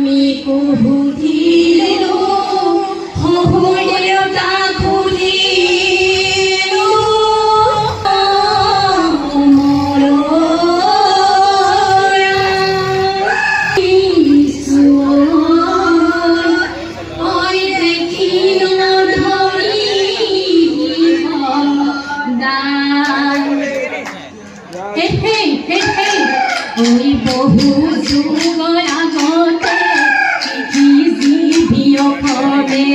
আমি কুহুধিলো হহদেউতা খুলিলো ওই বহু যুগৰ আগতে পৃথিৱী অসমে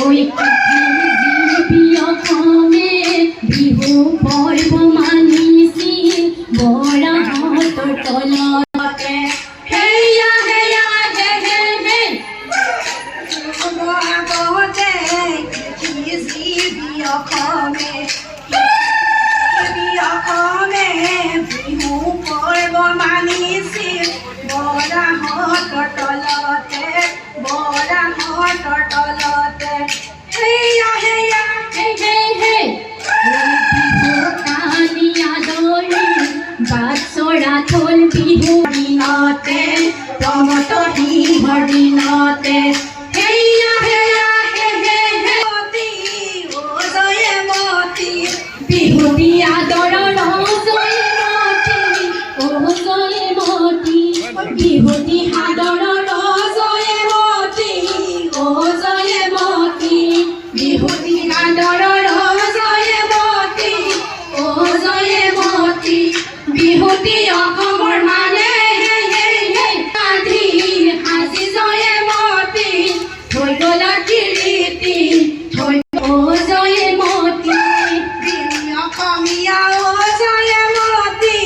ওই পৃথিৱী অসমে বিহু পৰ্ব মানিছিল বৰাহঁতৰ তলতে হেয়া হেয়া হে হে হে অসমে বিহু পৰ্ব মানিছিল বৰাহঁতৰ তলতে হেয়া হেয়া হে হে হে বিহু কানি আদৰি বাছৰা থল বিহু দিনতে প্ৰমত সিংহৰ দিনতে হেয়া হেয়া হে হে হে বিহুতি আদৰৰ জয়মতী বিহুতি আদৰৰ জয়মতী বিহুতি আদৰৰ জয়মতী বিহুতি অসমৰ মানে সাজি জয়মতী থৈ গলা কীৰ্তি থৈ জয়মতী অসমীয়া জয়মতী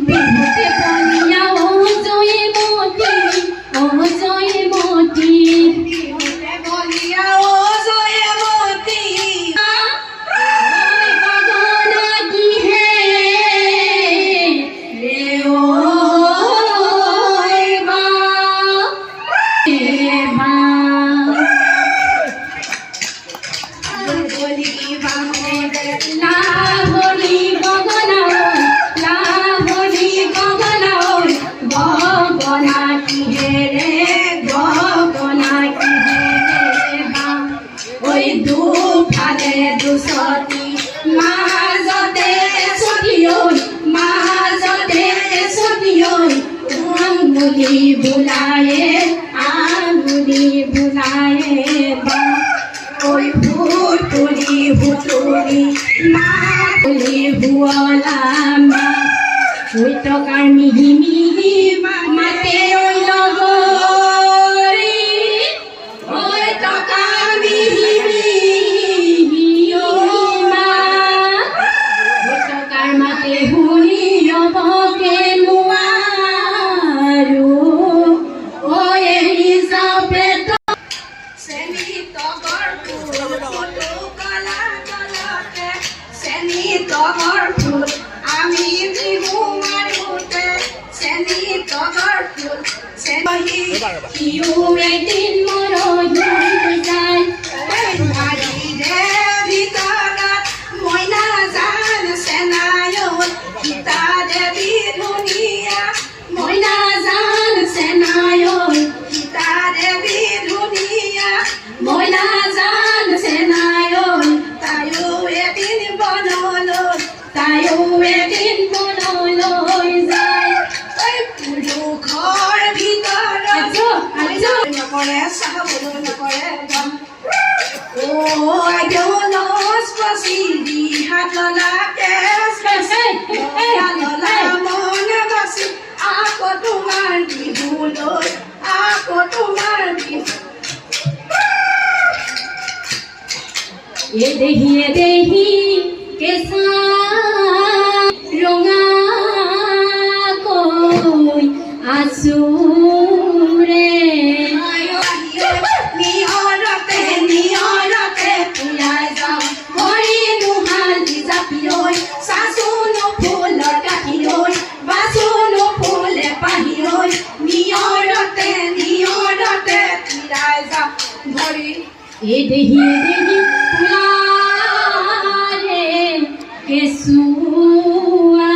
বিহুতে পনীয়া জয়মতী বিহুতে বলিয়া জয়মতী গগনা কিহে ৰে বা লাভলি গগনা গগনা কিহেৰে বা ঐ দুফালে দুচতি মাজতে চতি আঙুলি বোলায়ে বা ঐ হুতুৰি মালি হুৱলা ঐ টকাৰ মিহি মিহি মাতে ঐ লগৰী ঐ টকা মিহি মিহি ঐ টকাৰ মাতে শুনিবকে নোৱাৰো ঐ হিচাপে চেনি তগৰ ফুল আমি বিহু মাৰোতে চেনি তগৰ ফুল সিও এদিন মৰৈ যায় বাৰীৰে ভিতৰত মইনা জান চেনায়ত সীতা দেৱী ধুনীয়া মইনা জান চেনায়ত সীতা দেৱী ধুনীয়া মইনা জান চেনায়ত তায়ো এদিন বনলৈ যায় পুৰুষৰ ভিতৰত নকৰে চাবলৈ নকৰে হাতলা কেছ ললা মন বাচি আকৌ তোমাৰ বিহুলৈ দেহি কেঁচা ৰঙা কৈ আছোৰে নিয়ৰতে পুৰাই যাওঁ ভৰি নোহালি জাপি ঐ চাচোনো ফুলৰ কাঠি ঐ বাচোনো ফুলে পাহি ঐ নিয়ৰতে পুৰাই যাওঁ ভৰি দেহি ফুলাৰে কেঁচুৱা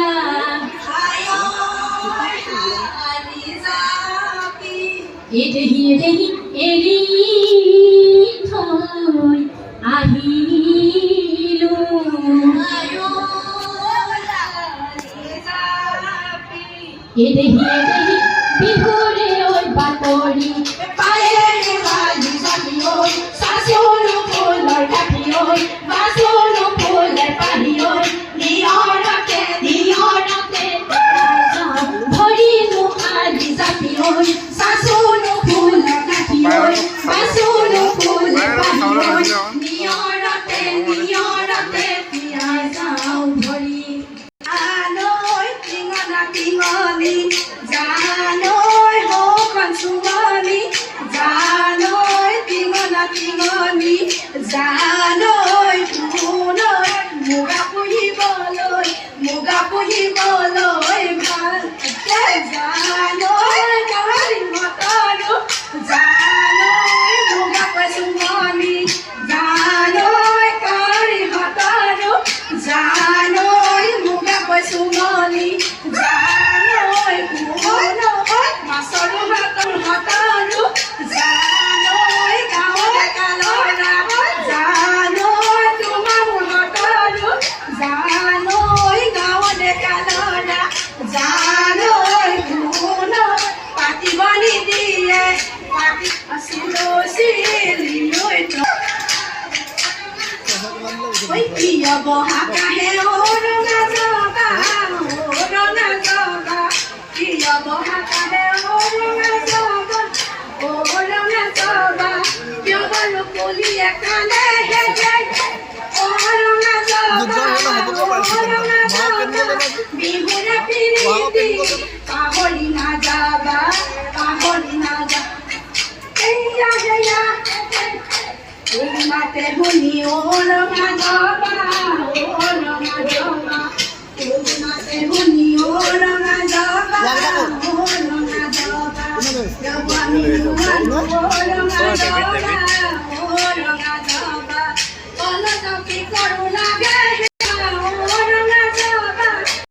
এদেহি এদেহি এৰি থৈ আহিলো এদেহি এদেহি বিহুৰে ঐ বাতৰি পায়েৰে বাজি যাবি ঐ চাচোনো ফুলৰ কাঠি ঐ বাচোনো ফুলে পাহি ঐ নিয়ৰতে ভৰিনো আজি জাপি ঐ চাচোনো ফুলৰ কাঠি ঐ বাচোনো ফুলে পাহি ঐ নিয়ৰতে তিয়াই যাওঁ ভৰি আনৈ টিঙনা টিঙনি জানৈ হৌখন চুমনি জানৈ টিঙনা টিঙনি জানৈ শুনৈ মুগা পুহিবলৈ ভাল জানৈ কালি মতৰো জানৈ মুগা চুমনি জানৈ কালি মতৰো জানৈ মুগা চুমনি জানৈ শুনৈ মাছৰো হাতৰো জানৈ গাঁৱৰ কালৰা জানৈ তোমাৰ হাতৰো জানৈ গাঁৱৰ কালৰা জানৈ শুনৈ পাতিব নিদিয়ে পাতি চিলিলৈ প্ৰিয় বহা কাহে ৰঙা জগা প্ৰিয় বহা কাহে ৰঙা জগা কিয় বাৰু কলিয়ে কালে হেগে ৰঙা জগা বিহুৰে পিৰিতি পাহৰি নাযাবা এয়া মাতে শুনি ৰঙা জগা মাতে শুনি ৰঙা জগা ৰঙা জগা